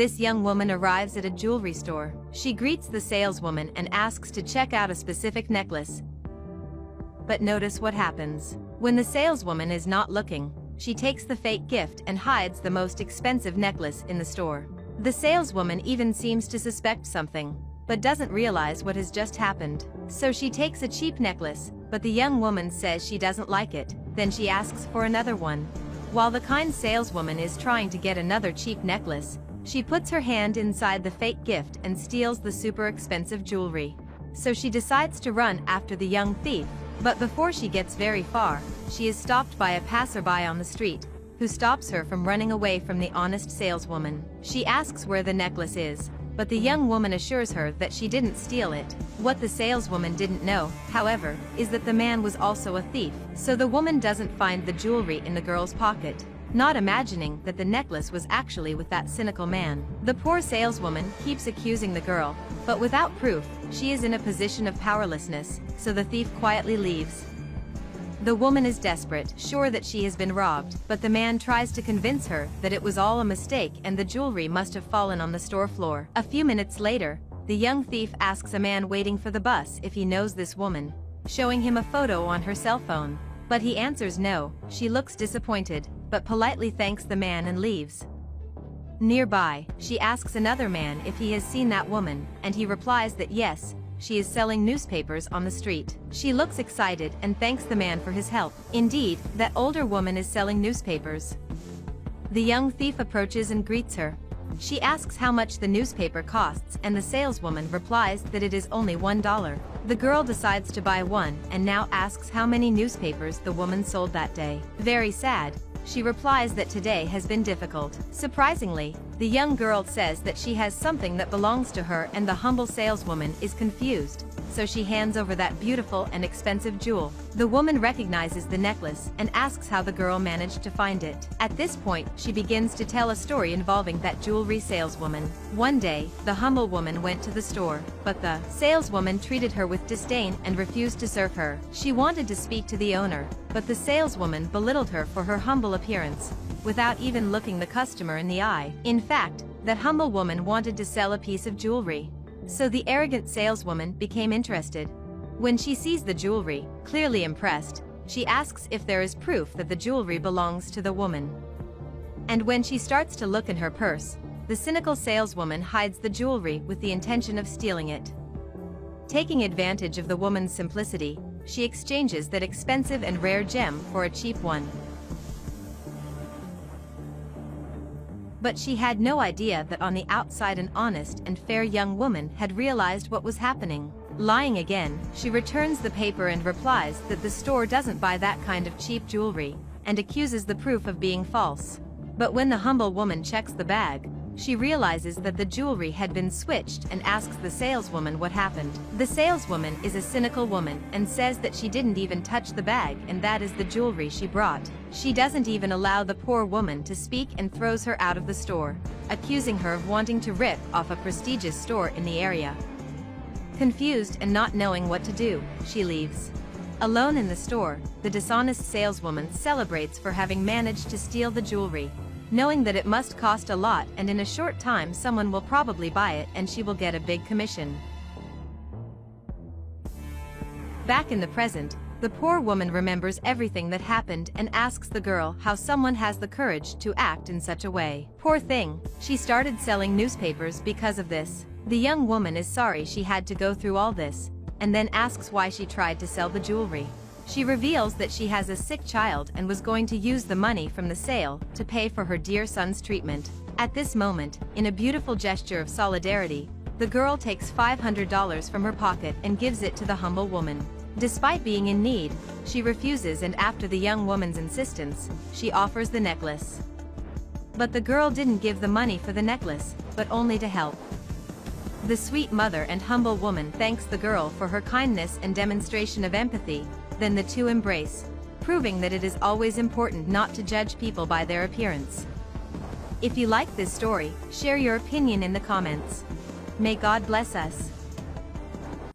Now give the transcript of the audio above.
This young woman arrives at a jewelry store. She greets the saleswoman and asks to check out a specific necklace. But notice what happens. When the saleswoman is not looking, she takes the fake gift and hides the most expensive necklace in the store. The saleswoman even seems to suspect something, but doesn't realize what has just happened. So she takes a cheap necklace, but the young woman says she doesn't like it. Then she asks for another one. While the kind saleswoman is trying to get another cheap necklace, she puts her hand inside the fake gift and steals the super expensive jewelry. So she decides to run after the young thief, but before she gets very far, she is stopped by a passerby on the street, who stops her from running away from the honest saleswoman. She asks where the necklace is, but the young woman assures her that she didn't steal it. What the saleswoman didn't know, however, is that the man was also a thief, so the woman doesn't find the jewelry in the girl's pocket, not imagining that the necklace was actually with that cynical man. The poor saleswoman keeps accusing the girl, but without proof, she is in a position of powerlessness, so the thief quietly leaves. The woman is desperate, sure that she has been robbed, but the man tries to convince her that it was all a mistake and the jewelry must have fallen on the store floor. A few minutes later, the young thief asks a man waiting for the bus if he knows this woman, showing him a photo on her cell phone. But he answers no. She looks disappointed, but politely thanks the man and leaves. Nearby, she asks another man if he has seen that woman, and he replies that yes, she is selling newspapers on the street. She looks excited and thanks the man for his help. Indeed, that older woman is selling newspapers. The young thief approaches and greets her. She asks how much the newspaper costs and the saleswoman replies that it is only $1. The girl decides to buy one and now asks how many newspapers the woman sold that day. Very sad, she replies that today has been difficult. Surprisingly, the young girl says that she has something that belongs to her and the humble saleswoman is confused, so she hands over that beautiful and expensive jewel. The woman recognizes the necklace and asks how the girl managed to find it. At this point, she begins to tell a story involving that jewelry saleswoman. One day, the humble woman went to the store, but the saleswoman treated her with disdain and refused to serve her. She wanted to speak to the owner, but the saleswoman belittled her for her humble appearance, without even looking the customer in the eye. In fact, that humble woman wanted to sell a piece of jewelry. So the arrogant saleswoman became interested. When she sees the jewelry, clearly impressed, she asks if there is proof that the jewelry belongs to the woman. And when she starts to look in her purse, the cynical saleswoman hides the jewelry with the intention of stealing it. Taking advantage of the woman's simplicity, she exchanges that expensive and rare gem for a cheap one. But she had no idea that on the outside an honest and fair young woman had realized what was happening. Lying again, she returns the paper and replies that the store doesn't buy that kind of cheap jewelry, and accuses the proof of being false. But when the humble woman checks the bag, she realizes that the jewelry had been switched and asks the saleswoman what happened. The saleswoman is a cynical woman and says that she didn't even touch the bag and that is the jewelry she brought. She doesn't even allow the poor woman to speak and throws her out of the store, accusing her of wanting to rip off a prestigious store in the area. Confused and not knowing what to do, she leaves. Alone in the store, the dishonest saleswoman celebrates for having managed to steal the jewelry, knowing that it must cost a lot and in a short time someone will probably buy it and she will get a big commission. Back in the present, the poor woman remembers everything that happened and asks the girl how someone has the courage to act in such a way. Poor thing, she started selling newspapers because of this. The young woman is sorry she had to go through all this, and then asks why she tried to sell the jewelry. She reveals that she has a sick child and was going to use the money from the sale to pay for her dear son's treatment. At this moment, in a beautiful gesture of solidarity, the girl takes $500 from her pocket and gives it to the humble woman. Despite being in need, she refuses and after the young woman's insistence, she offers the necklace. But the girl didn't give the money for the necklace, but only to help. The sweet mother and humble woman thanks the girl for her kindness and demonstration of empathy. Then the two embrace, proving that it is always important not to judge people by their appearance. If you like this story, share your opinion in the comments. May God bless us.